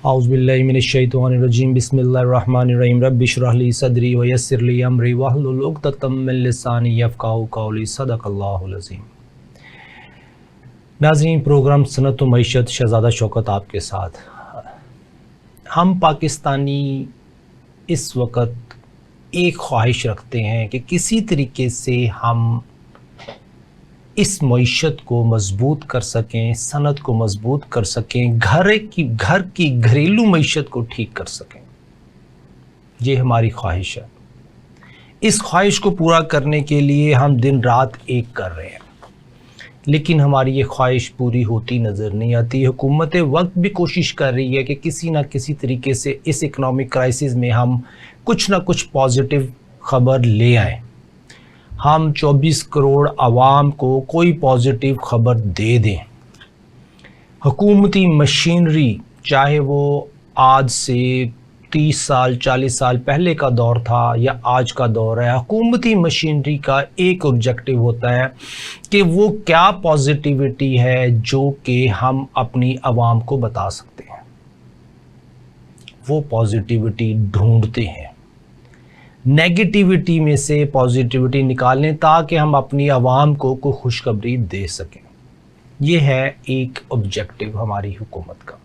اعوذ باللہ من الشیطان الرجیم بسم اللہ الرحمن الرحیم رب اشرح لی صدری ویسر لی امری واحلل عقدۃ من لسانی یفقہوا قولی صدق اللہ العظیم۔ ناظرین، پروگرام صنعت و معیشت، شہزادہ شوکت آپ کے ساتھ۔ ہم پاکستانی اس وقت ایک خواہش رکھتے ہیں کہ کسی طریقے سے ہم اس معیشت کو مضبوط کر سکیں، صنعت کو مضبوط کر سکیں، گھر کی گھریلو معیشت کو ٹھیک کر سکیں۔ یہ ہماری خواہش ہے۔ اس خواہش کو پورا کرنے کے لیے ہم دن رات ایک کر رہے ہیں، لیکن ہماری یہ خواہش پوری ہوتی نظر نہیں آتی۔ حکومت وقت بھی کوشش کر رہی ہے کہ کسی نہ کسی طریقے سے اس اکنامک کرائسس میں ہم کچھ نہ کچھ پازیٹیو خبر لے آئیں، ہم 24 کروڑ عوام کو کوئی پازیٹیو خبر دے دیں۔ حکومتی مشینری، چاہے وہ آج سے 30 سال 40 سال پہلے کا دور تھا یا آج کا دور ہے، حکومتی مشینری کا ایک آبجیکٹیو ہوتا ہے کہ وہ کیا پازیٹیوٹی ہے جو کہ ہم اپنی عوام کو بتا سکتے ہیں۔ وہ پازیٹیوٹی ڈھونڈتے ہیں، نیگیٹیوٹی میں سے پازیٹیوٹی نکالیں تاکہ ہم اپنی عوام کو کوئی خوشخبری دے سکیں۔ یہ ہے ایک آبجیکٹیو ہماری حکومت کا۔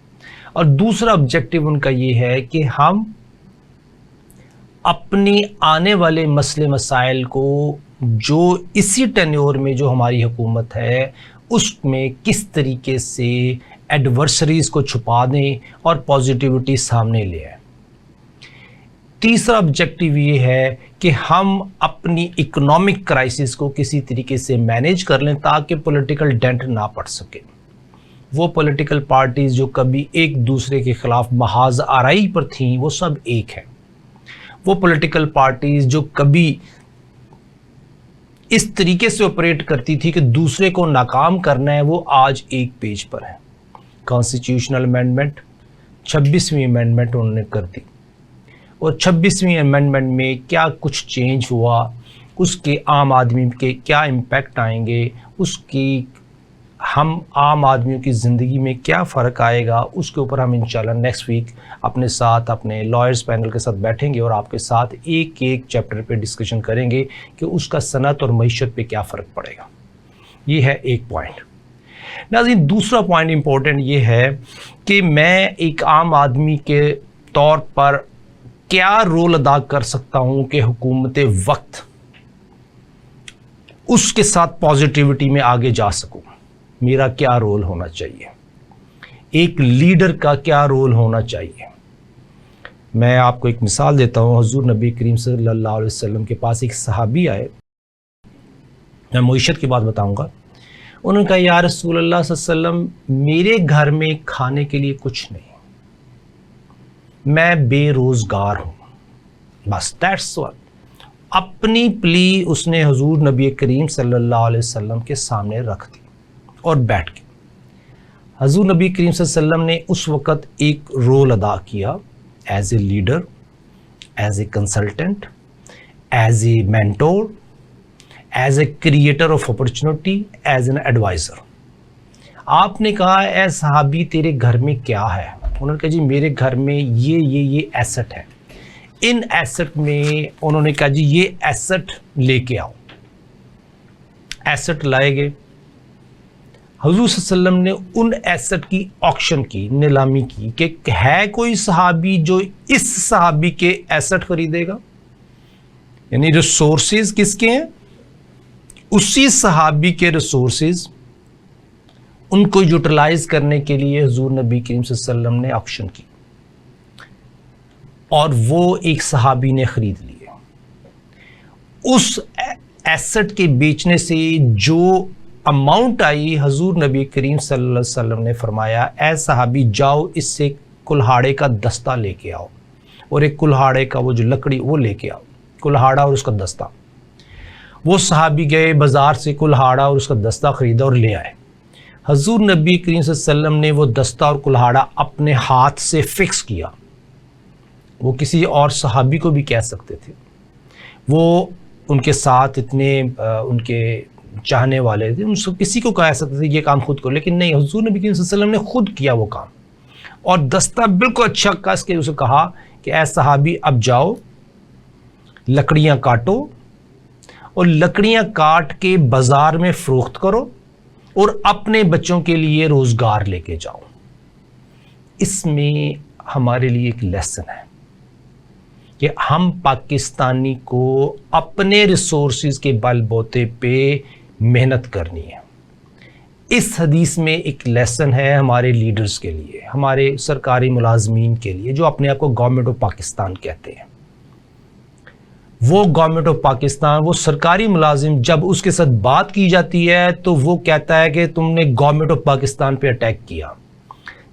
اور دوسرا آبجیکٹیو ان کا یہ ہے کہ ہم اپنی آنے والے مسئلے مسائل کو جو اسی ٹینیور میں جو ہماری حکومت ہے اس میں کس طریقے سے ایڈورسریز کو چھپا دیں اور پازیٹیوٹی سامنے لے آئیں۔ تیسرا آبجیکٹیو یہ ہے کہ ہم اپنی اکنامک کرائسس کو کسی طریقے سے مینیج کر لیں تاکہ پولیٹیکل ڈینٹ نہ پڑ سکے۔ وہ پولیٹیکل پارٹیز جو کبھی ایک دوسرے کے خلاف محاذ آرائی پر تھیں وہ سب ایک ہیں۔ وہ پولیٹیکل پارٹیز جو کبھی اس طریقے سے آپریٹ کرتی تھی کہ دوسرے کو ناکام کرنا ہے، وہ آج ایک پیج پر ہے۔ کانسٹیٹیوشنل امینڈمنٹ، 26ویں امینڈمنٹ انہوں نے کر دی، اور 26ویں امینڈمنٹ میں کیا کچھ چینج ہوا، اس کے عام آدمی کے کیا امپیکٹ آئیں گے، اس کی ہم عام آدمیوں کی زندگی میں کیا فرق آئے گا، اس کے اوپر ہم انشاءاللہ نیکسٹ ویک اپنے ساتھ اپنے لائرز پینل کے ساتھ بیٹھیں گے اور آپ کے ساتھ ایک ایک چیپٹر پہ ڈسکشن کریں گے کہ اس کا صنعت اور معیشت پہ کیا فرق پڑے گا۔ یہ ہے ایک پوائنٹ۔ ناظرین، دوسرا پوائنٹ امپورٹنٹ یہ ہے کہ میں ایک عام آدمی کے طور پر کیا رول ادا کر سکتا ہوں کہ حکومت وقت اس کے ساتھ پازیٹیوٹی میں آگے جا سکوں۔ میرا کیا رول ہونا چاہیے، ایک لیڈر کا کیا رول ہونا چاہیے۔ میں آپ کو ایک مثال دیتا ہوں۔ حضور نبی کریم صلی اللہ علیہ وسلم کے پاس ایک صحابی آئے، میں معیشت کی بات بتاؤں گا۔ انہوں نے کہا، یا رسول اللہ صلی اللہ علیہ وسلم، میرے گھر میں کھانے کے لیے کچھ نہیں، میں بے روزگار ہوں، بس دیٹس ول۔ اپنی پلی اس نے حضور نبی کریم صلی اللہ علیہ وسلم کے سامنے رکھ دی اور بیٹھ کے حضور نبی کریم صلی اللہ علیہ وسلم نے اس وقت ایک رول ادا کیا، as a leader, as a consultant, as a mentor, as a creator of opportunity, as an advisor. آپ نے کہا، اے صحابی تیرے گھر میں کیا ہے؟ انہوں نے کہا، جی میرے گھر میں یہ ایسٹ ہے۔ ان ایسٹ میں انہوں نے کہا، جی یہ ایسٹ لے کے آؤ۔ ایسٹ لائے گئے۔ حضور صلی اللہ علیہ وسلم نے ان ایسٹ کی آکشن کی، نیلامی کی کہ ہے کوئی صحابی جو اس صحابی کے ایسٹ خریدے گا، یعنی ریسورسز کس کے ہیں؟ اسی صحابی کے ریسورسز، ان کو یوٹیلائز کرنے کے لیے حضور نبی کریم صلی اللہ علیہ وسلم نے آکشن کی، اور وہ ایک صحابی نے خرید لیے۔ اس ایسٹ کے بیچنے سے جو اماؤنٹ آئی، حضور نبی کریم صلی اللہ علیہ وسلم نے فرمایا، اے صحابی جاؤ اس سے کلہاڑے کا دستہ لے کے آؤ، اور ایک کلہاڑے کا وہ جو لکڑی وہ لے کے آؤ، کلہاڑا اور اس کا دستہ۔ وہ صحابی گئے بازار سے، کلہاڑا اور اس کا دستہ خریدا اور لے آئے۔ حضور نبی کریم صلی اللہ علیہ وسلم نے وہ دستہ اور کلہاڑا اپنے ہاتھ سے فکس کیا۔ وہ کسی اور صحابی کو بھی کہہ سکتے تھے، وہ ان کے ساتھ اتنے ان کے چاہنے والے تھے، ان سے کسی کو کہہ سکتے تھے یہ کام خود کو، لیکن نہیں، حضور نبی صلی اللہ علیہ وسلم نے خود کیا وہ کام، اور دستہ بالکل اچھا کس کے اسے کہا کہ اے صحابی اب جاؤ لکڑیاں کاٹو اور لکڑیاں کاٹ کے بازار میں فروخت کرو اور اپنے بچوں کے لیے روزگار لے کے جاؤ۔ اس میں ہمارے لیے ایک لیسن ہے کہ ہم پاکستانی کو اپنے ریسورسز کے بل بوتے پہ محنت کرنی ہے۔ اس حدیث میں ایک لیسن ہے ہمارے لیڈرز کے لیے، ہمارے سرکاری ملازمین کے لیے جو اپنے آپ کو گورنمنٹ آف پاکستان کہتے ہیں۔ وہ گورنمنٹ آف پاکستان، وہ سرکاری ملازم جب اس کے ساتھ بات کی جاتی ہے تو وہ کہتا ہے کہ تم نے گورنمنٹ آف پاکستان پہ اٹیک کیا۔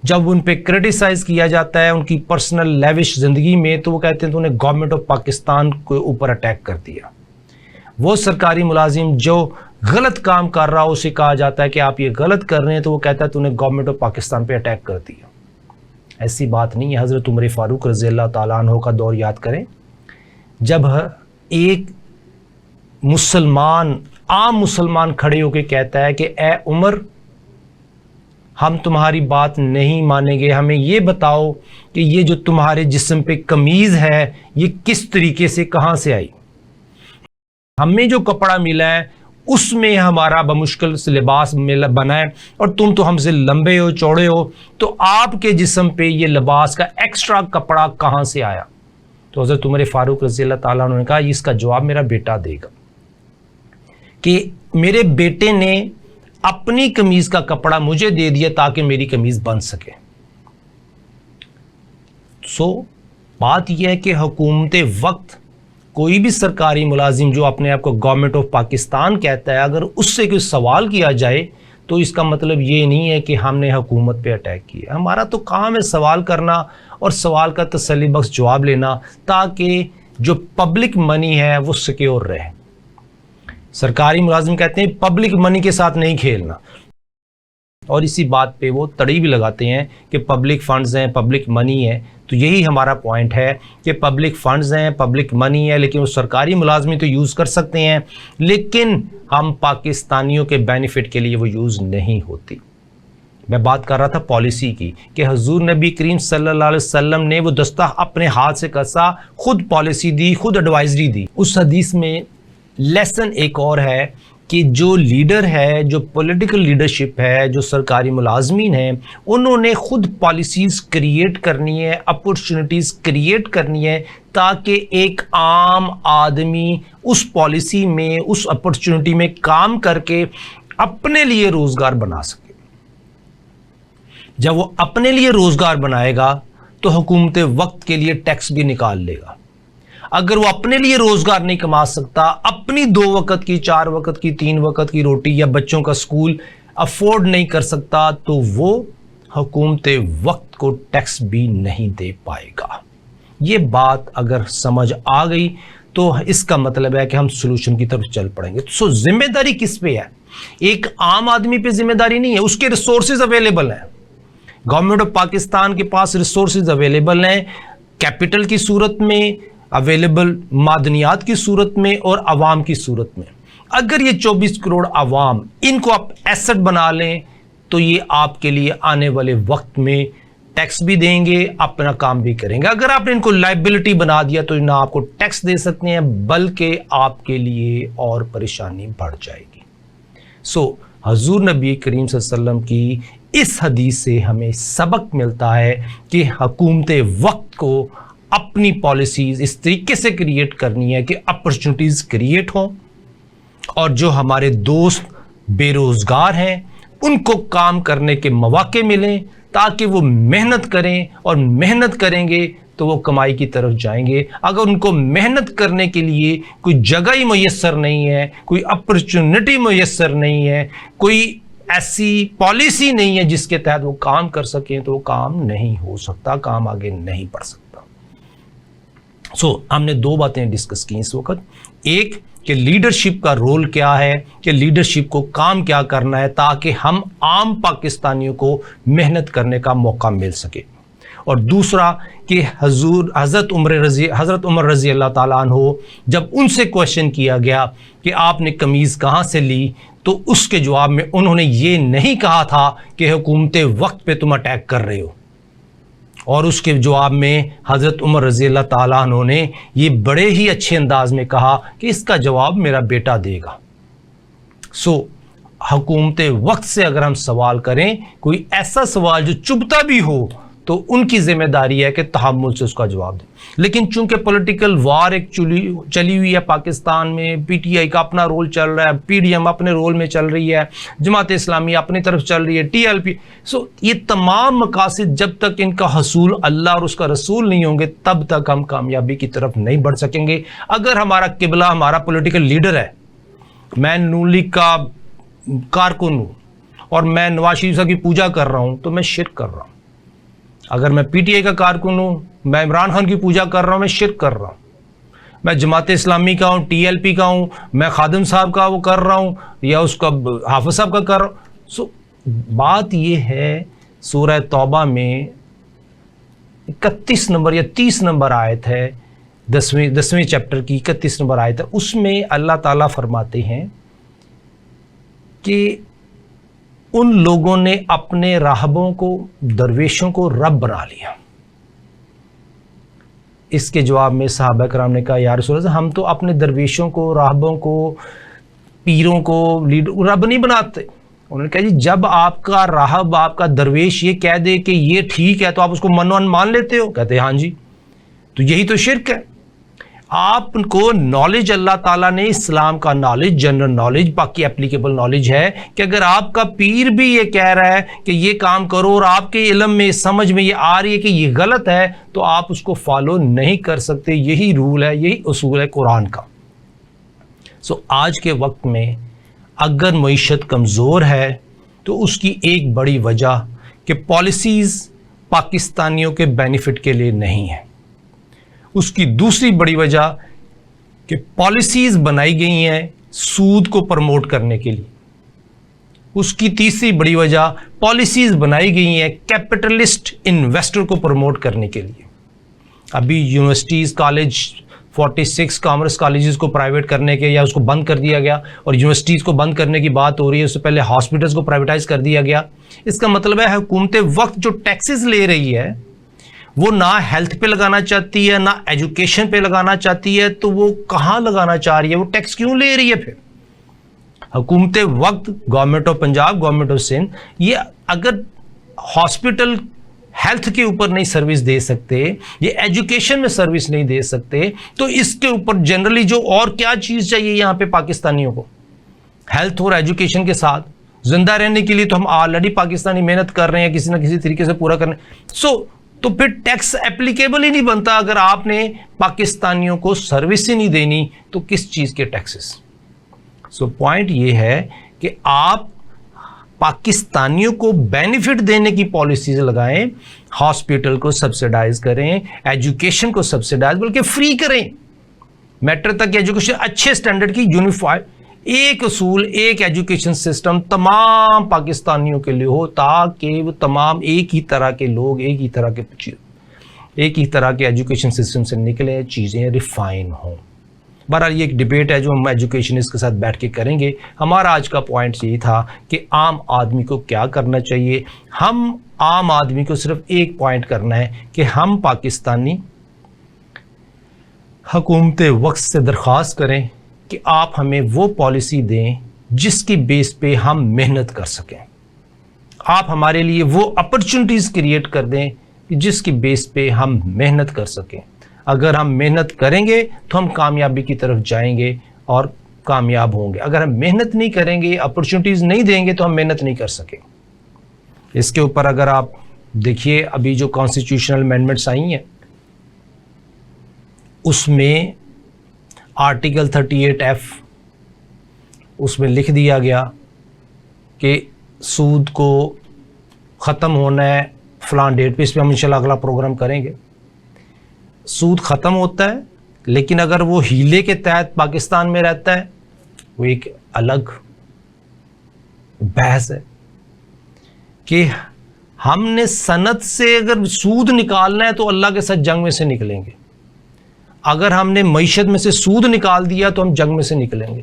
جب ان پہ کرٹیسائز کیا جاتا ہے ان کی پرسنل لیوش زندگی میں تو وہ کہتے ہیں تو نے گورنمنٹ آف پاکستان کے اوپر اٹیک کر دیا۔ وہ سرکاری ملازم جو غلط کام کر رہا اسے کہا جاتا ہے کہ آپ یہ غلط کر رہے ہیں تو وہ کہتا ہے تو نے گورنمنٹ آف پاکستان پہ اٹیک کر دیا۔ ایسی بات نہیں ہے۔ حضرت عمر فاروق رضی اللہ تعالیٰ عنہ کا دور یاد کریں، جب ایک مسلمان، عام مسلمان کھڑے ہو کے کہتا ہے کہ اے عمر ہم تمہاری بات نہیں مانیں گے، ہمیں یہ بتاؤ کہ یہ جو تمہارے جسم پہ قمیض ہے یہ کس طریقے سے کہاں سے آئی، ہمیں جو کپڑا ملا ہے اس میں ہمارا بمشکل سے لباس بنا ہے اور تم تو ہم سے لمبے ہو چوڑے ہو، تو آپ کے جسم پہ یہ لباس کا ایکسٹرا کپڑا کہاں سے آیا؟ تو حضرت عمر فاروق رضی اللہ تعالیٰ عنہ نے کہا اس کا جواب میرا بیٹا دے گا کہ میرے بیٹے نے اپنی قمیض کا کپڑا مجھے دے دیا تاکہ میری قمیض بن سکے۔ بات یہ ہے کہ حکومت وقت کوئی بھی سرکاری ملازم جو اپنے آپ کو گورنمنٹ آف پاکستان کہتا ہے، اگر اس سے کوئی سوال کیا جائے تو اس کا مطلب یہ نہیں ہے کہ ہم نے حکومت پہ اٹیک کیا۔ ہمارا تو کام ہے سوال کرنا اور سوال کا تسلی بخش جواب لینا تاکہ جو پبلک منی ہے وہ سیکیور رہے۔ سرکاری ملازم کہتے ہیں پبلک منی کے ساتھ نہیں کھیلنا، اور اسی بات پہ وہ تڑی بھی لگاتے ہیں کہ پبلک فنڈز ہیں، پبلک منی ہے۔ تو یہی ہمارا پوائنٹ ہے کہ پبلک فنڈز ہیں، پبلک منی ہے، لیکن وہ سرکاری ملازمی تو یوز کر سکتے ہیں لیکن ہم پاکستانیوں کے بینیفٹ کے لیے وہ یوز نہیں ہوتی۔ میں بات کر رہا تھا پالیسی کی کہ حضور نبی کریم صلی اللہ علیہ وسلم نے وہ دستہ اپنے ہاتھ سے کسا، خود پالیسی دی، خود ایڈوائزری دی۔ اس حدیث میں لیسن ایک اور ہے کہ جو لیڈر ہے، جو پولیٹیکل لیڈرشپ ہے، جو سرکاری ملازمین ہیں، انہوں نے خود پالیسیز کریٹ کرنی ہے، اپورچونٹیز کریٹ کرنی ہے تاکہ ایک عام آدمی اس پالیسی میں، اس اپورچونٹی میں کام کر کے اپنے لیے روزگار بنا سکے۔ جب وہ اپنے لیے روزگار بنائے گا تو حکومت وقت کے لیے ٹیکس بھی نکال لے گا۔ اگر وہ اپنے لیے روزگار نہیں کما سکتا، اپنی 2 وقت کی، 4 وقت کی، 3 وقت کی روٹی یا بچوں کا سکول افورڈ نہیں کر سکتا تو وہ حکومت وقت کو ٹیکس بھی نہیں دے پائے گا۔ یہ بات اگر سمجھ آ گئی تو اس کا مطلب ہے کہ ہم سولوشن کی طرف چل پڑیں گے۔ سو ذمہ داری کس پہ ہے؟ ایک عام آدمی پہ ذمہ داری نہیں ہے، اس کے ریسورسز اویلیبل ہیں۔ گورنمنٹ آف پاکستان کے پاس ریسورسز اویلیبل ہیں، کیپٹل کی صورت میں اویلیبل، معدنیات کی صورت میں اور عوام کی صورت میں۔ اگر یہ 24 کروڑ عوام ان کو آپ ایسٹ بنا لیں تو یہ آپ کے لیے آنے والے وقت میں ٹیکس بھی دیں گے، اپنا کام بھی کریں گے۔ اگر آپ نے ان کو لائبلٹی بنا دیا تو نہ آپ کو ٹیکس دے سکتے ہیں بلکہ آپ کے لیے اور پریشانی بڑھ جائے گی۔ حضور نبی کریم صلی اللہ علیہ وسلم کی اس حدیث سے ہمیں سبق ملتا ہے کہ حکومت وقت کو اپنی پالیسیز اس طریقے سے کریٹ کرنی ہے کہ اپرچونٹیز کریٹ ہوں اور جو ہمارے دوست بے روزگار ہیں ان کو کام کرنے کے مواقع ملیں تاکہ وہ محنت کریں، اور محنت کریں گے تو وہ کمائی کی طرف جائیں گے۔ اگر ان کو محنت کرنے کے لیے کوئی جگہ ہی میسر نہیں ہے، کوئی اپرچونٹی میسر نہیں ہے، کوئی ایسی پالیسی نہیں ہے جس کے تحت وہ کام کر سکیں تو وہ کام نہیں ہو سکتا، کام آگے نہیں بڑھ سکتا۔ ہم نے 2 باتیں ڈسکس کی اس وقت، ایک کہ لیڈرشپ کا رول کیا ہے، کہ لیڈرشپ کو کام کیا کرنا ہے تاکہ ہم عام پاکستانیوں کو محنت کرنے کا موقع مل سکے، اور دوسرا کہ حضرت عمر رضی اللہ تعالیٰ عنہ جب ان سے کویشچن کیا گیا کہ آپ نے قمیض کہاں سے لی تو اس کے جواب میں انہوں نے یہ نہیں کہا تھا کہ حکومت وقت پہ تم اٹیک کر رہے ہو، اور اس کے جواب میں حضرت عمر رضی اللہ تعالیٰ عنہ نے یہ بڑے ہی اچھے انداز میں کہا کہ اس کا جواب میرا بیٹا دے گا. حکومت وقت سے اگر ہم سوال کریں کوئی ایسا سوال جو چبھتا بھی ہو تو ان کی ذمہ داری ہے کہ تحمل سے اس کا جواب دیں. لیکن چونکہ پولیٹیکل وار ایک چلی ہوئی ہے پاکستان میں، پی ٹی آئی کا اپنا رول چل رہا ہے، پی ڈی ایم اپنے رول میں چل رہی ہے، جماعت اسلامی اپنی طرف چل رہی ہے، ٹی ایل پی، یہ تمام مقاصد جب تک ان کا حصول اللہ اور اس کا رسول نہیں ہوں گے تب تک ہم کامیابی کی طرف نہیں بڑھ سکیں گے. اگر ہمارا قبلہ ہمارا پولیٹیکل لیڈر ہے، میں نون لیگ کا کارکن ہوں اور میں نواز شریف صاحب کی پوجا کر رہا ہوں تو میں شرک کر رہا ہوں. اگر میں پی ٹی آئی کا کارکن ہوں، میں عمران خان کی پوجا کر رہا ہوں، میں شرک کر رہا ہوں. میں جماعت اسلامی کا ہوں، ٹی ایل پی کا ہوں، میں خادم صاحب کا وہ کر رہا ہوں یا اس کا حافظ صاحب کا کر رہا ہوں. بات یہ ہے سورہ توبہ میں 31 نمبر یا 30 نمبر آیت ہے، 10ویں چیپٹر کی 31 نمبر آیت ہے. اس میں اللہ تعالیٰ فرماتے ہیں کہ ان لوگوں نے اپنے راہبوں کو، درویشوں کو رب بنا لیا. اس کے جواب میں صحابہ کرام نے کہا یا رسول اللہ ہم تو اپنے درویشوں کو، راہبوں کو، پیروں کو رب نہیں بناتے. انہوں نے کہا جی جب آپ کا راہب، آپ کا درویش یہ کہہ دے کہ یہ ٹھیک ہے تو آپ اس کو منوان مان لیتے ہو؟ کہتے ہیں ہاں جی. تو یہی تو شرک ہے. آپ کو نالج اللہ تعالیٰ نے اسلام کا نالج، جنرل نالج، باقی اپلیکیبل نالج ہے کہ اگر آپ کا پیر بھی یہ کہہ رہا ہے کہ یہ کام کرو اور آپ کے علم میں، سمجھ میں یہ آ رہی ہے کہ یہ غلط ہے تو آپ اس کو فالو نہیں کر سکتے. یہی رول ہے، یہی اصول ہے قرآن کا. آج کے وقت میں اگر معیشت کمزور ہے تو اس کی ایک بڑی وجہ کہ پالیسیز پاکستانیوں کے بینیفٹ کے لیے نہیں ہے. اس کی دوسری بڑی وجہ کہ پالیسیز بنائی گئی ہیں سود کو پروموٹ کرنے کے لیے. اس کی تیسری بڑی وجہ پالیسیز بنائی گئی ہیں کیپٹلسٹ انویسٹر کو پروموٹ کرنے کے لیے. ابھی یونیورسٹیز، کالج 46 کامرس کالجز کو پرائیویٹ کرنے کے یا اس کو بند کر دیا گیا، اور یونیورسٹیز کو بند کرنے کی بات ہو رہی ہے. اس سے پہلے ہاسپٹلز کو پرائیویٹائز کر دیا گیا. اس کا مطلب ہے حکومت وقت جو ٹیکسز لے رہی ہے وہ نہ ہیلتھ پہ لگانا چاہتی ہے، نہ ایجوکیشن پہ لگانا چاہتی ہے. تو وہ کہاں لگانا چاہ رہی ہے؟ وہ ٹیکس کیوں لے رہی ہے؟ پھر حکومت وقت، government of Punjab, government of Sindh, یہ اگر ہاسپٹل ہیلتھ کے اوپر نہیں سروس دے سکتے، یہ ایجوکیشن میں سروس نہیں دے سکتے، تو اس کے اوپر جنرلی جو اور کیا چیز چاہیے یہاں پہ پاکستانیوں کو؟ ہیلتھ اور ایجوکیشن کے ساتھ زندہ رہنے کے لیے تو ہم آلریڈی پاکستانی محنت کر رہے ہیں کسی نہ کسی طریقے سے پورا کرنے. تو پھر ٹیکس اپلیکیبل ہی نہیں بنتا. اگر آپ نے پاکستانیوں کو سروس ہی نہیں دینی تو کس چیز کے ٹیکسز؟ پوائنٹ یہ ہے کہ آپ پاکستانیوں کو بینیفٹ دینے کی پالیسیز لگائیں، ہاسپٹل کو سبسیڈائز کریں، ایجوکیشن کو سبسیڈائز بلکہ فری کریں. میٹرک تک ایجوکیشن اچھے سٹینڈرڈ کی، یونیفائڈ ایک اصول، ایک ایجوکیشن سسٹم تمام پاکستانیوں کے لیے ہو تاکہ وہ تمام ایک ہی طرح کے لوگ، ایک ہی طرح کے ایجوکیشن سسٹم سے نکلیں، چیزیں ریفائن ہوں. بہرحال یہ ایک ڈیبیٹ ہے جو ہم ایجوکیشنسٹ کے ساتھ بیٹھ کے کریں گے. ہمارا آج کا پوائنٹ یہی تھا کہ عام آدمی کو کیا کرنا چاہیے. ہم عام آدمی کو صرف ایک پوائنٹ کرنا ہے کہ ہم پاکستانی حکومت وقت سے درخواست کریں کہ آپ ہمیں وہ پالیسی دیں جس کی بیس پہ ہم محنت کر سکیں. آپ ہمارے لیے وہ اپرچونٹیز کریٹ کر دیں جس کی بیس پہ ہم محنت کر سکیں. اگر ہم محنت کریں گے تو ہم کامیابی کی طرف جائیں گے اور کامیاب ہوں گے. اگر ہم محنت نہیں کریں گے، اپرچونٹیز نہیں دیں گے تو ہم محنت نہیں کر سکیں. اس کے اوپر اگر آپ دیکھیے ابھی جو کانسٹیٹیوشنل امینڈمنٹس آئی ہیں اس میں آرٹیکل 38F اس میں لکھ دیا گیا کہ سود کو ختم ہونا ہے فلاں ڈیٹ پہ. اس پہ ہم انشاءاللہ اگلا پروگرام کریں گے. سود ختم ہوتا ہے لیکن اگر وہ ہیلے کے تحت پاکستان میں رہتا ہے وہ ایک الگ بحث ہے کہ ہم نے صنعت سے اگر سود نکالنا ہے تو اللہ کے ساتھ جنگ میں سے نکلیں گے. اگر ہم نے معیشت میں سے سود نکال دیا تو ہم جنگ میں سے نکلیں گے.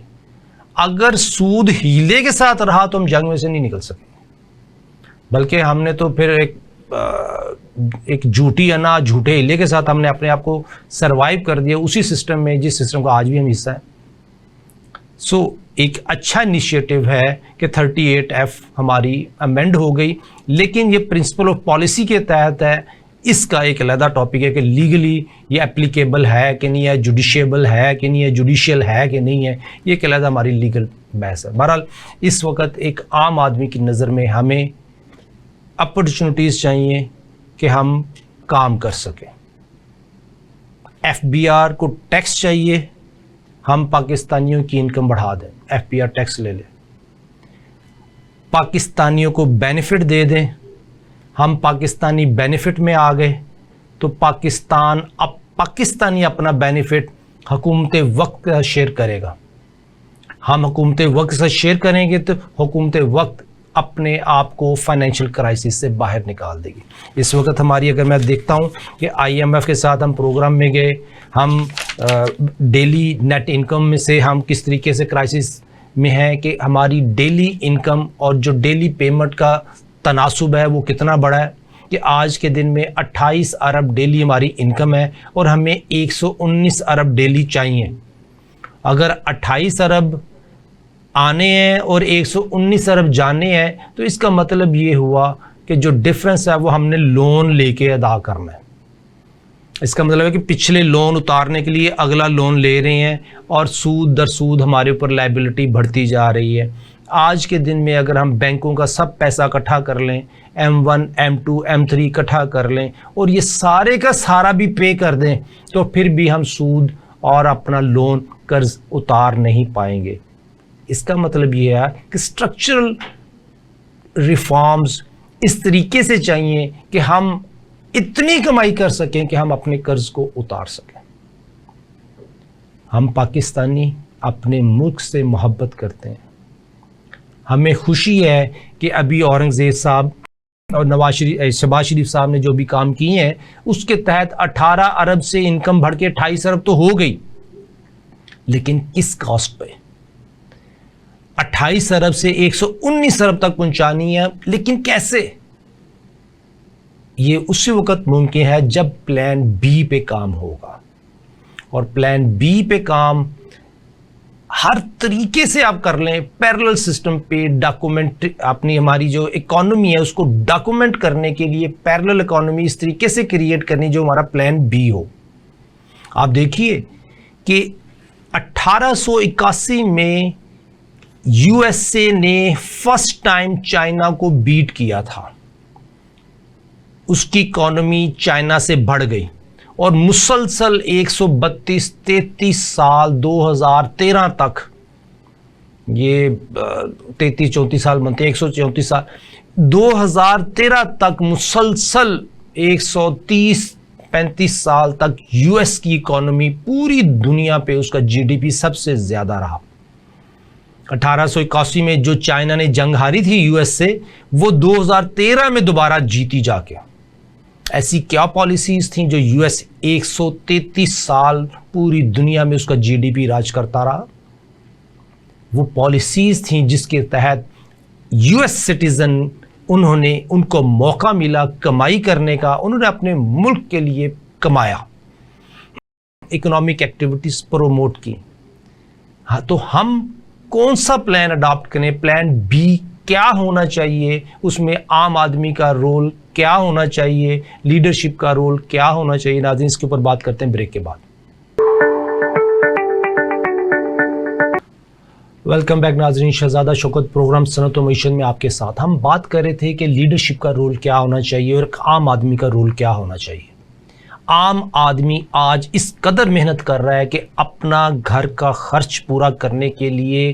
اگر سود ہیلے کے ساتھ رہا تو ہم جنگ میں سے نہیں نکل سکیں گے. بلکہ ہم نے تو پھر ایک ایک جھوٹی انا جھوٹے ہلے کے ساتھ ہم نے اپنے آپ کو سروائیو کر دیا اسی سسٹم میں جس سسٹم کا آج بھی ہم حصہ ہیں. سو ایک اچھا انیشیٹو ہے کہ 38F ہماری امینڈ ہو گئی, لیکن یہ پرنسپل آف پالیسی کے تحت ہے. اس کا ایک علیحدہ ٹاپک ہے کہ لیگلی یہ اپلیکیبل ہے کہ نہیں ہے, جوڈیشیبل ہے کہ نہیں ہے, جوڈیشیل ہے کہ نہیں ہے, یہ ایک علیحدہ ہماری لیگل بحث ہے. بہرحال اس وقت ایک عام آدمی کی نظر میں ہمیں اپرچونٹیز چاہیے کہ ہم کام کر سکیں. FBR کو ٹیکس چاہیے, ہم پاکستانیوں کی انکم بڑھا دیں, FBR ٹیکس لے لیں. پاکستانیوں کو بینیفٹ دے دیں, ہم پاکستانی بینیفٹ میں آ گئے تو پاکستانی اپنا بینیفٹ حکومت وقت کا شیئر کرے گا. ہم حکومت وقت سے شیئر کریں گے تو حکومت وقت اپنے آپ کو فائنینشیل کرائسس سے باہر نکال دے گی. اس وقت ہماری اگر میں دیکھتا ہوں کہ IMF کے ساتھ ہم پروگرام میں گئے, ہم ڈیلی نیٹ انکم میں سے ہم کس طریقے سے کرائسس میں ہیں کہ ہماری ڈیلی انکم اور جو ڈیلی پیمنٹ کا تناسب ہے وہ کتنا بڑا ہے کہ آج کے دن میں 28 ارب ڈیلی ہماری انکم ہے اور ہمیں 119 ارب ڈیلی چاہیے. اگر 28 ارب آنے ہیں اور 119 ارب جانے ہیں تو اس کا مطلب یہ ہوا کہ جو ڈفرنس ہے وہ ہم نے لون لے کے ادا کرنا ہے. اس کا مطلب ہے کہ پچھلے لون اتارنے کے لیے اگلا لون لے رہے ہیں اور سود در سود ہمارے اوپر لائبلٹی بڑھتی جا رہی ہے. آج کے دن میں اگر ہم بینکوں کا سب پیسہ اکٹھا کر لیں, M1 M2 M3 اکٹھا کر لیں اور یہ سارے کا سارا بھی پے کر دیں تو پھر بھی ہم سود اور اپنا لون قرض اتار نہیں پائیں گے. اس کا مطلب یہ ہے کہ اسٹرکچرل ریفارمز اس طریقے سے چاہیے کہ ہم اتنی کمائی کر سکیں کہ ہم اپنے قرض کو اتار سکیں. ہم پاکستانی اپنے ملک سے محبت کرتے ہیں. ہمیں خوشی ہے کہ ابھی اورنگزیب صاحب اور شہباز شریف صاحب نے جو بھی کام کیے ہیں اس کے تحت 18 ارب سے انکم بڑھ کے 28 ارب تو ہو گئی, لیکن کس کاسٹ پہ؟ 28 ارب سے 119 ارب تک پہنچانی ہے, لیکن کیسے؟ یہ اسی وقت ممکن ہے جب پلان بی پہ کام ہوگا, اور پلان بی پہ کام ہر طریقے سے آپ کر لیں. پیرلل سسٹم پہ ڈاکومنٹ اپنی ہماری جو اکانومی ہے اس کو ڈاکومنٹ کرنے کے لیے پیرلل اکانومی اس طریقے سے کریٹ کرنی جو ہمارا پلان بی ہو. آپ دیکھیے کہ 1881 میں USA نے فرسٹ ٹائم چائنا کو بیٹ کیا تھا. اس کی اکانومی چائنا سے بڑھ گئی اور مسلسل 132-33 سال 2013 تک, یہ 33-34 سال بنتے ہیں, 134 سال 2013 تک مسلسل 130-35 سال تک US کی اکانومی پوری دنیا پہ اس کا GDP سب سے زیادہ رہا. 1881 میں جو چائنا نے جنگ ہاری تھی US سے, وہ 2013 میں دوبارہ جیتی جا کے. ایسی کیا پالیسیز تھیں جو US 133 سال پوری دنیا میں اس کا GDP راج کرتا رہا؟ وہ پالیسیز تھیں جس کے تحت US سٹیزن ان کو موقع ملا کمائی کرنے کا, انہوں نے اپنے ملک کے لیے کمایا, اکنامک ایکٹیویٹیز پروموٹ کی. ہاں, تو ہم کون سا پلان اڈاپٹ کریں؟ پلان بی کیا ہونا چاہیے؟ اس میں عام آدمی کا رول کیا ہونا چاہیے؟ لیڈرشپ کا رول کیا ہونا چاہیے؟ ناظرین, اس کے اوپر بات کرتے ہیں بریک کے بعد. ویلکم بیک ناظرین, شہزادہ شوکت پروگرام صنعت و معیشت میں آپ کے ساتھ. ہم بات کر رہے تھے کہ لیڈرشپ کا رول کیا ہونا چاہیے اور عام آدمی کا رول کیا ہونا چاہیے. عام آدمی آج اس قدر محنت کر رہا ہے کہ اپنا گھر کا خرچ پورا کرنے کے لیے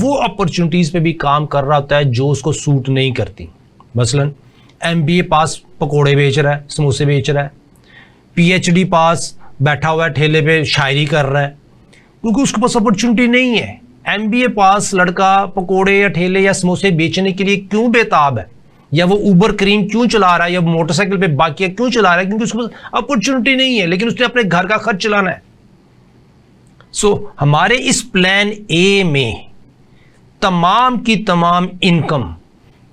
وہ اپرچونٹیز پہ بھی کام کر رہا ہوتا ہے جو اس کو سوٹ نہیں کرتی. مثلاً MBA پاس پکوڑے بیچ رہا ہے, سموسے بیچ رہا ہے. PhD پاس بیٹھا ہوا ہے ٹھیلے پہ شاعری کر رہا ہے, کیونکہ اس کے پاس اپرچونٹی نہیں ہے. MBA پاس لڑکا پکوڑے یا ٹھیلے یا سموسے بیچنے کے لیے کیوں بےتاب ہے, یا وہ اوبر کریم کیوں چلا رہا ہے, یا موٹر سائیکل پہ باقیہ کیوں چلا رہا ہے؟ کیونکہ اس کے پاس اپرچونٹی نہیں ہے, لیکن اس نے اپنے گھر کا خرچ چلانا ہے. سو ہمارے اس پلان اے میں تمام کی تمام انکم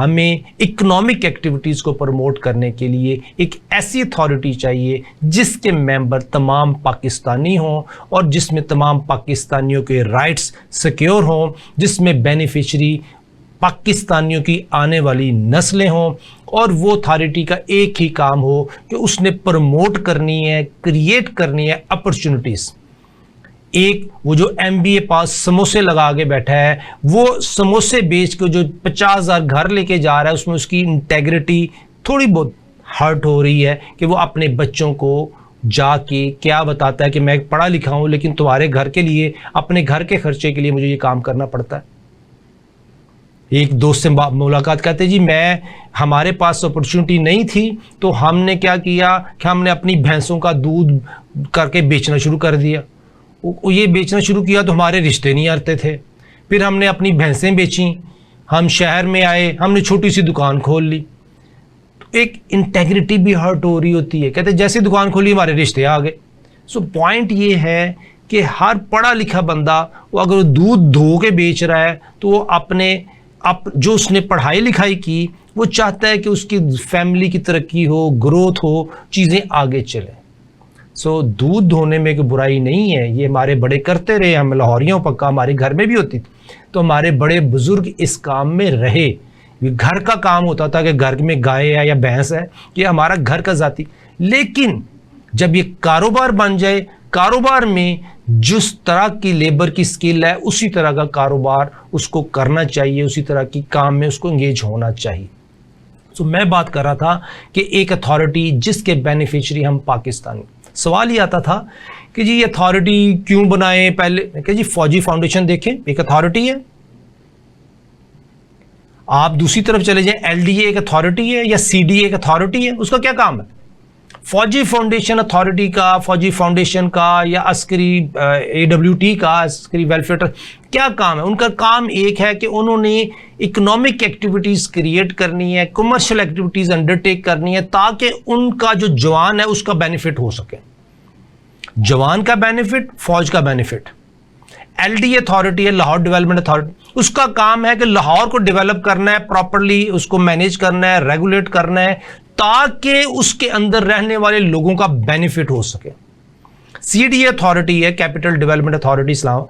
ہمیں اکنامک ایکٹیویٹیز کو پروموٹ کرنے کے لیے ایک ایسی اتھارٹی چاہیے جس کے ممبر تمام پاکستانی ہوں اور جس میں تمام پاکستانیوں کے رائٹس سیکیور ہوں، جس میں بینیفیشری پاکستانیوں کی آنے والی نسلیں ہوں، اور وہ اتھارٹی کا ایک ہی کام ہو کہ اس نے پروموٹ کرنی ہے، کریٹ کرنی ہے اپرچونٹیز۔ ایک وہ جو MBA پاس سموسے لگا کے بیٹھا ہے، وہ سموسے بیچ کے جو 50,000 گھر لے کے جا رہا ہے، اس میں اس کی انٹیگریٹی تھوڑی بہت ہرٹ ہو رہی ہے کہ وہ اپنے بچوں کو جا کے کیا بتاتا ہے کہ میں پڑھا لکھا ہوں لیکن تمہارے گھر کے لیے، اپنے گھر کے خرچے کے لیے مجھے یہ کام کرنا پڑتا ہے۔ ایک دوست سے ملاقات کرتے جی ہمارے پاس اپرچونٹی نہیں تھی تو ہم نے کیا کیا کہ ہم نے اپنی بھینسوں کا دودھ کر کے بیچنا شروع کر دیا۔ یہ بیچنا شروع کیا تو ہمارے رشتے نہیں آتے تھے، پھر ہم نے اپنی بھینسیں بیچیں، ہم شہر میں آئے، ہم نے چھوٹی سی دکان کھول لی، تو ایک انٹیگریٹی بھی ہرٹ ہو رہی ہوتی ہے۔ کہتے جیسے دکان کھولی ہمارے رشتے آ گئے۔ سو پوائنٹ یہ ہے کہ ہر پڑھا لکھا بندہ وہ اگر دودھ دھو کے بیچ رہا ہے تو وہ جو اس نے پڑھائی لکھائی کی وہ چاہتا ہے کہ اس کی فیملی کی ترقی ہو، گروتھ ہو، چیزیں آگے چلیں۔ سو دودھ دھونے میں کوئی برائی نہیں ہے، یہ ہمارے بڑے کرتے رہے، ہم لاہوریوں پکا ہمارے گھر میں بھی ہوتی تھی، تو ہمارے بڑے بزرگ اس کام میں رہے۔ گھر کا کام ہوتا تھا کہ گھر میں گائے ہے یا بھینس ہے، یہ ہمارا گھر کا ذاتی، لیکن جب یہ کاروبار بن جائے، کاروبار میں جس طرح کی لیبر کی سکل ہے اسی طرح کا کاروبار اس کو کرنا چاہیے، اسی طرح کی کام میں اس کو انگیج ہونا چاہیے۔ سو میں بات کر رہا تھا کہ ایک اتھارٹی جس کے بینیفیشری ہم پاکستانی، سوال یہ آتا تھا کہ جی یہ اتھارٹی کیوں بنائیں؟ پہلے کہ جی فوجی فاؤنڈیشن دیکھیں، ایک اتھارٹی ہے۔ آپ دوسری طرف چلے جائیں، LDA ایک اتھارٹی ہے یا CDA ایک اتھارٹی ہے، اس کا کیا کام ہے؟ فوجی فاؤنڈیشن اتھارٹی کا، فوجی فاؤنڈیشن کا یا عسکری AWT کا، عسکری ویلفیئر ٹرسٹ، کیا کام ہے؟ ان کا کام ایک ہے کہ انہوں نے اکنامک ایکٹیویٹیز کریٹ کرنی ہے، کمرشل ایکٹیویٹیز انڈرٹیک کرنی ہے تاکہ ان کا جو جوان ہے اس کا بینیفٹ ہو سکے، جوان کا بینیفٹ، فوج کا بینیفٹ۔ LDA اتھارٹی ہے، لاہور ڈیولپمنٹ اتھارٹی، اس کا کام ہے کہ لاہور کو ڈیولپ کرنا ہے، پراپرلی اس کو مینیج کرنا ہے، ریگولیٹ کرنا ہے تاکہ اس کے اندر رہنے والے لوگوں کا بینیفٹ ہو سکے۔ CDA اتھارٹی ہے، کیپٹل ڈیولپمنٹ اتھارٹی اسلام،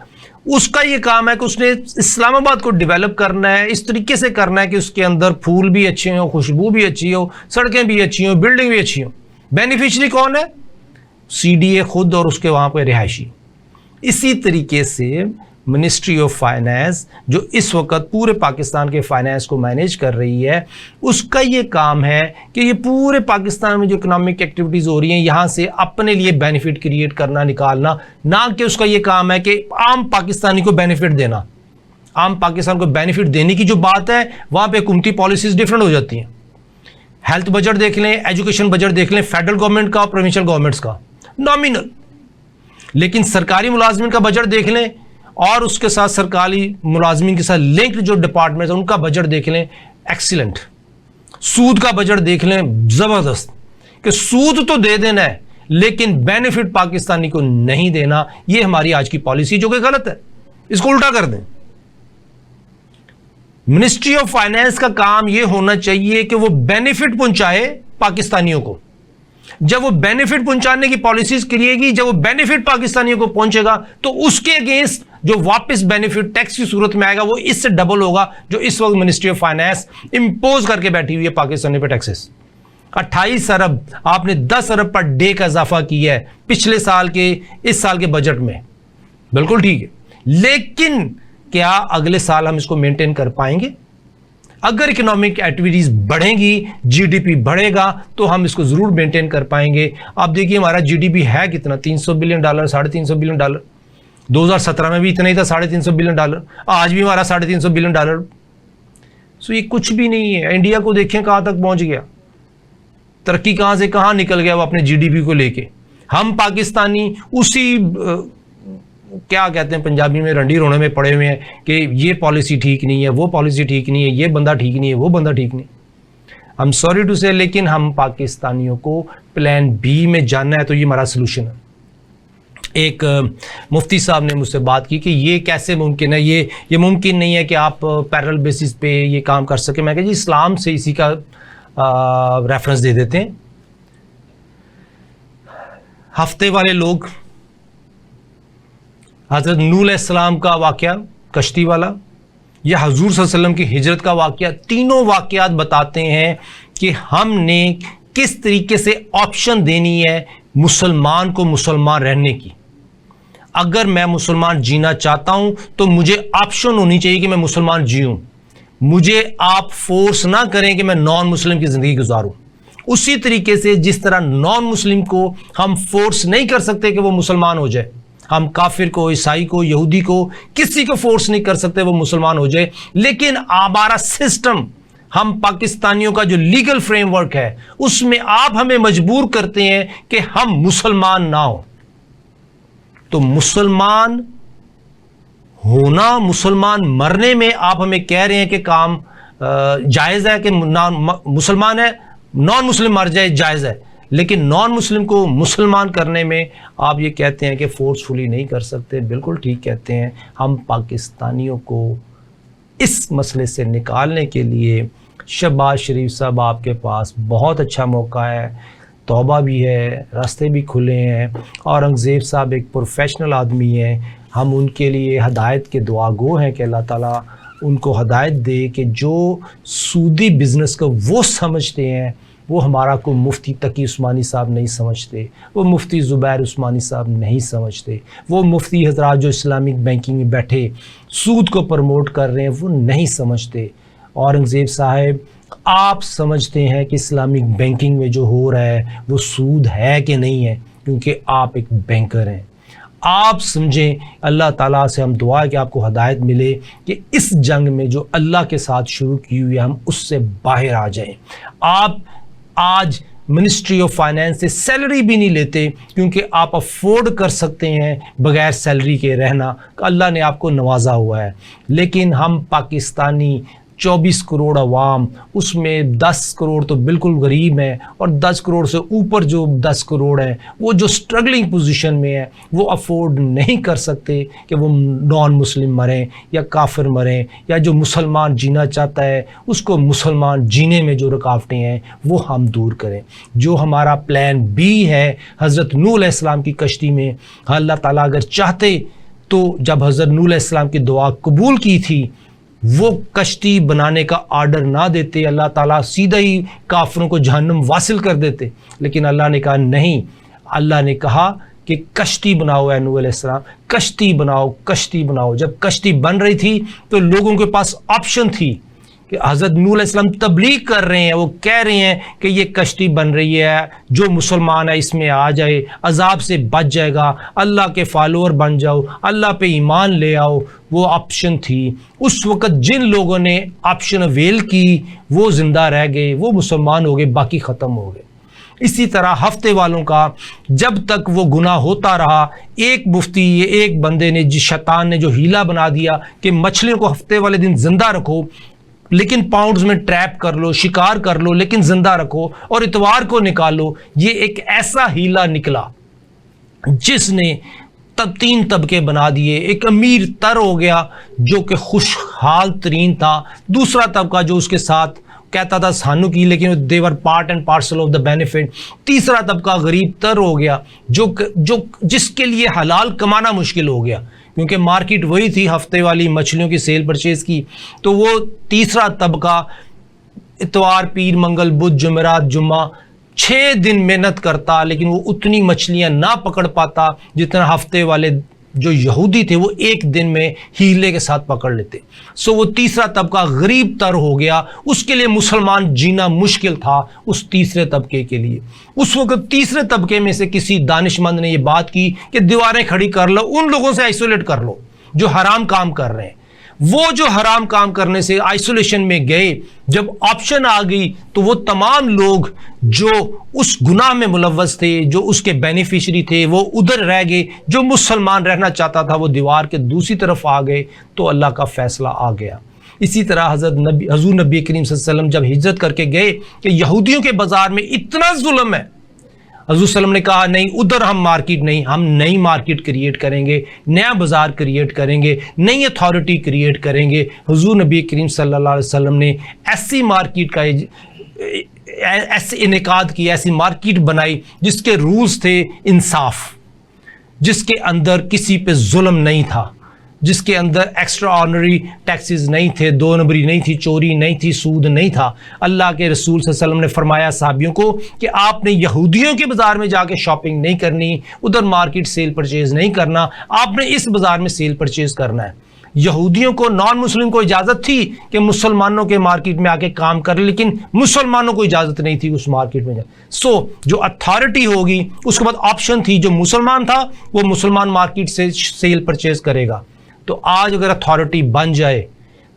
اس کا یہ کام ہے کہ اس نے اسلام آباد کو ڈیولپ کرنا ہے، اس طریقے سے کرنا ہے کہ اس کے اندر پھول بھی اچھے ہوں، خوشبو بھی اچھی ہو، سڑکیں بھی اچھی ہوں، بلڈنگ بھی اچھی ہوں۔ بینیفیشری کون ہے؟ CDA خود اور اس کے وہاں پہ رہائشی۔ اسی طریقے سے منسٹری آف فائنانس جو اس وقت پورے پاکستان کے فائنانس کو مینیج کر رہی ہے، اس کا یہ کام ہے کہ یہ پورے پاکستان میں جو اکنامک ایکٹیویٹیز ہو رہی ہیں یہاں سے اپنے لیے بینیفٹ کریٹ کرنا، نکالنا، نہ کہ اس کا یہ کام ہے کہ عام پاکستانی کو بینیفٹ دینا۔ عام پاکستان کو بینیفٹ دینے کی جو بات ہے وہاں پہ حکومتی پالیسیز ڈیفرنٹ ہو جاتی ہیں۔ ہیلتھ بجٹ دیکھ لیں، ایجوکیشن بجٹ دیکھ لیں، فیڈرل گورنمنٹ کا اور پروونشل گورنمنٹس کا نامینل، لیکن سرکاری ملازمین کا بجٹ دیکھ لیں اور اس کے ساتھ سرکاری ملازمین کے ساتھ لنکڈ جو ڈپارٹمنٹس ہیں ان کا بجٹ دیکھ لیں، ایکسیلنٹ۔ سود کا بجٹ دیکھ لیں، زبردست، کہ سود تو دے دینا ہے لیکن بینیفٹ پاکستانی کو نہیں دینا۔ یہ ہماری آج کی پالیسی جو کہ غلط ہے، اس کو الٹا کر دیں۔ منسٹری آف فائنانس کا کام یہ ہونا چاہیے کہ وہ بینیفٹ پہنچائے پاکستانیوں کو۔ جب وہ بینیفٹ پہنچانے کی پالیسیز کریے گی، جب وہ بینیفٹ پاکستانیوں کو پہنچے گا تو اس کے اگینسٹ جو واپس بینیفٹ ٹیکس کی صورت میں آئے گا وہ اس سے ڈبل ہوگا جو اس وقت منسٹری آف فائنانس امپوز کر کے بیٹھی ہوئی ہے پاکستانی پہ ٹیکسز۔ 28 ارب آپ نے 10 ارب پر ڈے کا اضافہ کیا ہے پچھلے سال کے اس سال کے بجٹ میں، بالکل ٹھیک ہے، لیکن کیا اگلے سال ہم اس کو مینٹین کر پائیں گے؟ اگر اکنامک ایکٹیویٹیز بڑھیں گی، GDP بڑھے گا تو ہم اس کو ضرور مینٹین کر پائیں گے۔ آپ دیکھیے ہمارا GDP ہے کتنا، $300 بلین، $350 بلین۔ 2017 میں بھی اتنا ہی تھا، $350 بلین، آج بھی ہمارا $350 بلین۔ سو یہ کچھ بھی نہیں ہے۔ انڈیا کو دیکھیں کہاں تک پہنچ گیا، ترقی کہاں سے کہاں نکل گیا وہ اپنے GDP کو لے کے۔ ہم پاکستانی اسی کیا کہتے ہیں پنجابی میں رنڈی رونے میں پڑے ہوئے ہیں کہ یہ پالیسی ٹھیک نہیں ہے، وہ پالیسی ٹھیک نہیں ہے، یہ بندہ ٹھیک نہیں ہے، وہ بندہ ٹھیک نہیں۔ ہم سوری ٹو سے، لیکن ہم پاکستانیوں کو پلان B میں جانا ہے تو یہ ہمارا سلوشن ہے۔ ایک مفتی صاحب نے مجھ سے بات کی کہ یہ کیسے ممکن ہے، یہ ممکن نہیں ہے کہ آپ پیرل بیسس پہ یہ کام کر سکیں. میں کہا جی اسلام سے اسی کا ریفرنس دے دیتے ہیں. ہفتے والے لوگ، حضرت نوح علیہ السلام کا واقعہ کشتی والا، یا حضور صلی اللہ علیہ وسلم کی ہجرت کا واقعہ، تینوں واقعات بتاتے ہیں کہ ہم نے کس طریقے سے آپشن دینی ہے مسلمان کو مسلمان رہنے کی. اگر میں مسلمان جینا چاہتا ہوں تو مجھے آپشن ہونی چاہیے کہ میں مسلمان جیوں. مجھے آپ فورس نہ کریں کہ میں نان مسلم کی زندگی گزاروں. اسی طریقے سے جس طرح نان مسلم کو ہم فورس نہیں کر سکتے کہ وہ مسلمان ہو جائے، ہم کافر کو، عیسائی کو، یہودی کو، کسی کو فورس نہیں کر سکتے وہ مسلمان ہو جائے. لیکن ہمارا سسٹم، ہم پاکستانیوں کا جو لیگل فریم ورک ہے، اس میں آپ ہمیں مجبور کرتے ہیں کہ ہم مسلمان نہ ہوں. تو مسلمان ہونا، مسلمان مرنے میں آپ ہمیں کہہ رہے ہیں کہ کام جائز ہے کہ مسلمان ہے نان مسلم مر جائے، جائز ہے. لیکن نان مسلم کو مسلمان کرنے میں آپ یہ کہتے ہیں کہ فورسفلی نہیں کر سکتے. بالکل ٹھیک کہتے ہیں. ہم پاکستانیوں کو اس مسئلے سے نکالنے کے لیے شہباز شریف صاحب آپ کے پاس بہت اچھا موقع ہے. توبہ بھی ہے، راستے بھی کھلے ہیں. اورنگزیب صاحب ایک پروفیشنل آدمی ہیں. ہم ان کے لیے ہدایت کے دعا گو ہیں کہ اللہ تعالیٰ ان کو ہدایت دے کہ جو سودی بزنس کو وہ سمجھتے ہیں وہ ہمارا کوئی مفتی تقی عثمانی صاحب نہیں سمجھتے، وہ مفتی زبیر عثمانی صاحب نہیں سمجھتے، وہ مفتی حضرات جو اسلامک بینکنگ میں بیٹھے سود کو پروموٹ کر رہے ہیں وہ نہیں سمجھتے. اورنگزیب صاحب آپ سمجھتے ہیں کہ اسلامک بینکنگ میں جو ہو رہا ہے وہ سود ہے کہ نہیں ہے، کیونکہ آپ ایک بینکر ہیں. آپ سمجھیں. اللہ تعالیٰ سے ہم دعا ہے کہ آپ کو ہدایت ملے کہ اس جنگ میں جو اللہ کے ساتھ شروع کی ہوئی ہے ہم اس سے باہر آ جائیں. آپ آج منسٹری آف فائنینس سے سیلری بھی نہیں لیتے کیونکہ آپ افورڈ کر سکتے ہیں بغیر سیلری کے رہنا. اللہ نے آپ کو نوازا ہوا ہے. لیکن ہم پاکستانی 24 کروڑ عوام، اس میں 10 کروڑ تو بالکل غریب ہیں، اور 10 کروڑ سے اوپر جو 10 کروڑ ہیں وہ جو سٹرگلنگ پوزیشن میں ہیں وہ افورڈ نہیں کر سکتے کہ وہ نان مسلم مریں یا کافر مریں، یا جو مسلمان جینا چاہتا ہے اس کو مسلمان جینے میں جو رکاوٹیں ہیں وہ ہم دور کریں. جو ہمارا پلان بی ہے حضرت نوح علیہ السلام کی کشتی میں، اللہ تعالیٰ اگر چاہتے تو جب حضرت نوح علیہ السلام کی دعا قبول کی تھی وہ کشتی بنانے کا آرڈر نہ دیتے، اللہ تعالیٰ سیدھا ہی کافروں کو جہنم واصل کر دیتے. لیکن اللہ نے کہا نہیں. اللہ نے کہا کہ کشتی بناؤ اے نوح علیہ السلام، کشتی بناؤ، کشتی بناؤ. جب کشتی بن رہی تھی تو لوگوں کے پاس آپشن تھی کہ حضرت نوح علیہ السلام تبلیغ کر رہے ہیں، وہ کہہ رہے ہیں کہ یہ کشتی بن رہی ہے، جو مسلمان ہے اس میں آ جائے، عذاب سے بچ جائے گا، اللہ کے فالوور بن جاؤ، اللہ پہ ایمان لے آؤ. وہ آپشن تھی. اس وقت جن لوگوں نے آپشن اویل کی وہ زندہ رہ گئے، وہ مسلمان ہو گئے، باقی ختم ہو گئے. اسی طرح ہفتے والوں کا جب تک وہ گناہ ہوتا رہا، ایک مفتی، ایک بندے نے، جس شیطان نے جو ہیلا بنا دیا کہ مچھلیوں کو ہفتے والے دن زندہ رکھو لیکن پاؤنڈز میں ٹریپ کر لو، شکار کر لو لیکن زندہ رکھو، اور اتوار کو نکالو. یہ ایک ایسا ہیلا نکلا جس نے 3 طبقے بنا دیے. ایک امیر تر ہو گیا جو کہ خوشحال ترین تھا، دوسرا طبقہ جو اس کے ساتھ کہتا تھا سانو کی لیکن they were part and parcel of the benefit. تیسرا طبقہ غریب تر ہو گیا جو جس کے لیے حلال کمانا مشکل ہو گیا کیونکہ مارکیٹ وہی تھی ہفتے والی مچھلیوں کی سیل پرچیز کی. تو وہ تیسرا طبقہ اتوار، پیر، منگل، بدھ، جمعرات، جمعہ 6 دن محنت کرتا لیکن وہ اتنی مچھلیاں نہ پکڑ پاتا جتنا ہفتے والے جو یہودی تھے وہ ایک دن میں ہیلے کے ساتھ پکڑ لیتے. سو وہ تیسرا طبقہ غریب تر ہو گیا. اس کے لیے مسلمان جینا مشکل تھا اس تیسرے طبقے کے لیے. اس وقت تیسرے طبقے میں سے کسی دانش مند نے یہ بات کی کہ دیواریں کھڑی کر لو، ان لوگوں سے آئسولیٹ کر لو جو حرام کام کر رہے ہیں. وہ جو حرام کام کرنے سے آئسولیشن میں گئے، جب آپشن آ گئی تو وہ تمام لوگ جو اس گناہ میں ملوث تھے، جو اس کے بینیفیشری تھے، وہ ادھر رہ گئے. جو مسلمان رہنا چاہتا تھا وہ دیوار کے دوسری طرف آ گئے. تو اللہ کا فیصلہ آ گیا. اسی طرح حضور نبی کریم صلی اللہ علیہ وسلم جب ہجرت کر کے گئے کہ یہودیوں کے بازار میں اتنا ظلم ہے، حضور صلی اللہ علیہ وسلم نے کہا نہیں ادھر ہم مارکیٹ نہیں، ہم نئی مارکیٹ کریٹ کریں گے، نیا بازار کریٹ کریں گے، نئی اتھارٹی کریٹ کریں گے۔ حضور نبی کریم صلی اللہ علیہ وسلم نے ایسی مارکیٹ کا ایسے انعقاد کیا، ایسی مارکیٹ بنائی جس کے رولز تھے انصاف، جس کے اندر کسی پہ ظلم نہیں تھا، جس کے اندر ایکسٹرا آرڈنری ٹیکسز نہیں تھے، دو نمبری نہیں تھی، چوری نہیں تھی، سود نہیں تھا۔ اللہ کے رسول صلی اللہ علیہ وسلم نے فرمایا صحابیوں کو کہ آپ نے یہودیوں کے بازار میں جا کے شاپنگ نہیں کرنی، ادھر مارکیٹ سیل پرچیز نہیں کرنا، آپ نے اس بازار میں سیل پرچیز کرنا ہے۔ یہودیوں کو، نان مسلم کو اجازت تھی کہ مسلمانوں کے مارکیٹ میں آ کے کام کر، لیکن مسلمانوں کو اجازت نہیں تھی اس مارکیٹ میں جا۔ جو اتھارٹی ہوگی اس کے بعد آپشن تھی، جو مسلمان تھا وہ مسلمان مارکیٹ سے سیل پرچیز کرے گا۔ تو آج اگر اتھارٹی بن جائے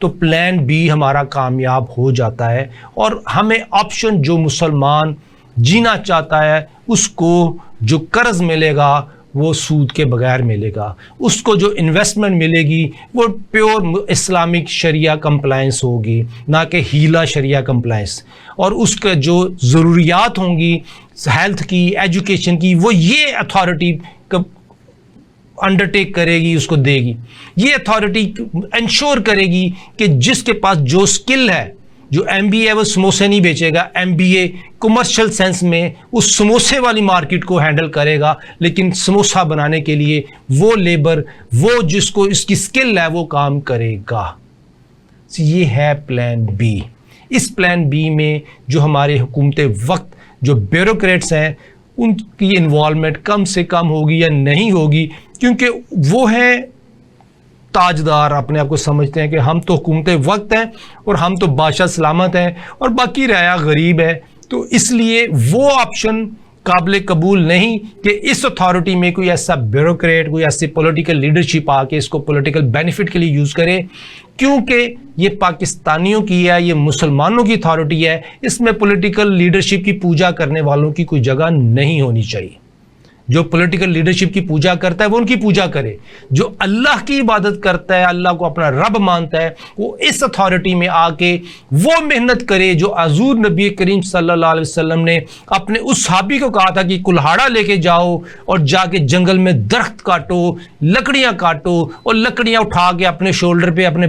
تو پلان بی ہمارا کامیاب ہو جاتا ہے، اور ہمیں آپشن جو مسلمان جینا چاہتا ہے اس کو جو قرض ملے گا وہ سود کے بغیر ملے گا، اس کو جو انویسٹمنٹ ملے گی وہ پیور اسلامک شریعہ کمپلائنس ہوگی، نہ کہ ہیلا شریعہ کمپلائنس، اور اس کے جو ضروریات ہوں گی ہیلتھ کی، ایجوکیشن کی، وہ یہ اتھارٹی انڈرٹیک کرے گی، اس کو دے گی۔ یہ اتھارٹی انشور کرے گی کہ جس کے پاس جو سکل ہے، جو ایم بی اے وہ سموسے نہیں بیچے گا، M B A commercial sense میں اس سموسے والی مارکیٹ کو ہینڈل کرے گا، لیکن سموسہ بنانے کے لیے وہ لیبر، وہ جس کو اس کی سکل ہے وہ کام کرے گا۔ یہ ہے plan be. Us plan be میں جو ہمارے حکومت وقت جو بیوروکریٹس ہیں ان کی انوالومنٹ کم سے کم ہوگی یا نہیں ہوگی، کیونکہ وہ ہیں تاجدار، اپنے آپ کو سمجھتے ہیں کہ ہم تو حکومت وقت ہیں اور ہم تو بادشاہ سلامت ہیں اور باقی رعایا غریب ہے، تو اس لیے وہ آپشن قابل قبول نہیں کہ اس اتھارٹی میں کوئی ایسا بیوروکریٹ، کوئی ایسی پولیٹیکل لیڈرشپ آ کے اس کو پولیٹیکل بینیفٹ کے لیے یوز کرے، کیونکہ یہ پاکستانیوں کی ہے، یہ مسلمانوں کی اتھارٹی ہے، اس میں پولیٹیکل لیڈرشپ کی پوجا کرنے والوں کی کوئی جگہ نہیں ہونی چاہیے۔ جو پولیٹیکل لیڈرشپ کی پوجا کرتا ہے وہ ان کی پوجا کرے، جو اللہ کی عبادت کرتا ہے، اللہ کو اپنا رب مانتا ہے، وہ اس اتھارٹی میں آ کے وہ محنت کرے جو حضور نبی کریم صلی اللہ علیہ وسلم نے اپنے اس صحابی کو کہا تھا کہ کلہاڑا لے کے جاؤ اور جا کے جنگل میں درخت کاٹو، لکڑیاں کاٹو، اور لکڑیاں اٹھا کے اپنے شولڈر پہ اپنے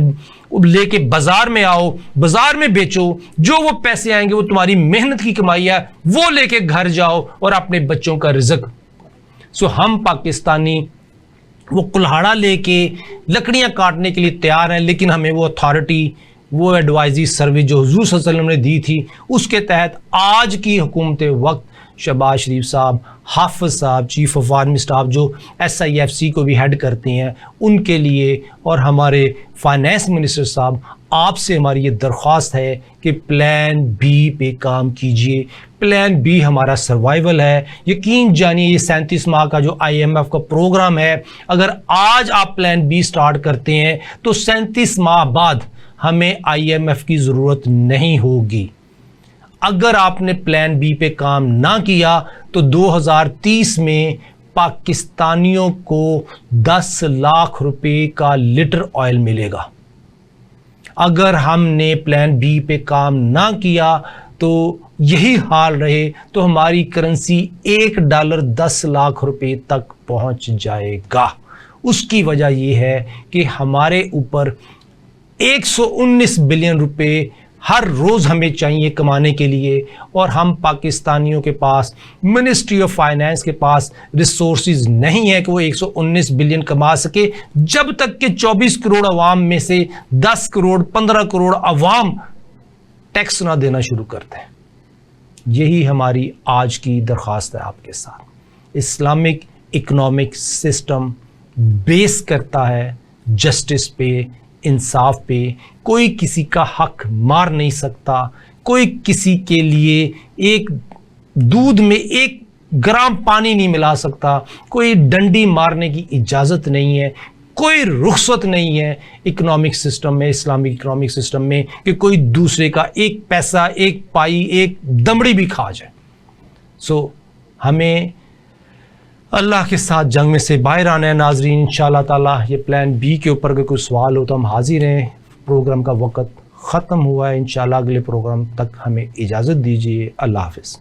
لے کے بازار میں آؤ، بازار میں بیچو، جو وہ پیسے آئیں گے وہ تمہاری محنت کی کمائی ہے، وہ لے کے گھر جاؤ اور اپنے بچوں کا رزق۔ ہم پاکستانی وہ کلہاڑا لے کے لکڑیاں کاٹنے کے لیے تیار ہیں، لیکن ہمیں وہ اتھارٹی، وہ ایڈوائزری سروس جو حضور صلی اللہ علیہ وسلم نے دی تھی اس کے تحت آج کی حکومت وقت شہباز شریف صاحب، حافظ صاحب، چیف آف آرمی اسٹاف جو SIFC کو بھی ہیڈ کرتے ہیں، ان کے لیے، اور ہمارے فائنانس منسٹر صاحب، آپ سے ہماری یہ درخواست ہے کہ پلان بی پہ کام کیجئے۔ پلان بی ہمارا سروائیول ہے۔ یقین جانیے یہ 37 ماہ کا جو IMF کا پروگرام ہے، اگر آج آپ پلان بی سٹارٹ کرتے ہیں تو 37 ماہ بعد ہمیں IMF کی ضرورت نہیں ہوگی۔ اگر آپ نے پلان بی پہ کام نہ کیا تو 2030 میں پاکستانیوں کو 10 لاکھ روپے کا لیٹر آئل ملے گا۔ اگر ہم نے پلان بی پہ کام نہ کیا تو یہی حال رہے تو ہماری کرنسی $1 10 لاکھ روپے تک پہنچ جائے گا۔ اس کی وجہ یہ ہے کہ ہمارے اوپر 119 بلین روپے ہر روز ہمیں چاہیے کمانے کے لیے، اور ہم پاکستانیوں کے پاس، منسٹری آف فائنانس کے پاس ریسورسز نہیں ہے کہ وہ 119 بلین کما سکے، جب تک کہ 24 کروڑ عوام میں سے 10 کروڑ 15 کروڑ عوام ٹیکس نہ دینا شروع کرتے ہیں۔ یہی ہماری آج کی درخواست ہے آپ کے ساتھ۔ اسلامک اکنامک سسٹم بیس کرتا ہے جسٹس پہ، انصاف پہ۔ کوئی کسی کا حق مار نہیں سکتا، کوئی کسی کے لیے ایک دودھ میں 1 گرام پانی نہیں ملا سکتا، کوئی ڈنڈی مارنے کی اجازت نہیں ہے، کوئی رخصت نہیں ہے اکنامک سسٹم میں، اسلامک اکنامک سسٹم میں، کہ کوئی دوسرے کا 1 پیسہ، 1 پائی، 1 دمڑی بھی کھا جائے۔ ہمیں اللہ کے ساتھ جنگ میں سے باہر آنا ہے ناظرین انشاءاللہ تعالی۔ یہ پلان بی کے اوپر اگر کوئی سوال ہو تو ہم حاضر ہیں۔ پروگرام کا وقت ختم ہوا ہے، انشاءاللہ اگلے پروگرام تک ہمیں اجازت دیجیے۔ اللہ حافظ۔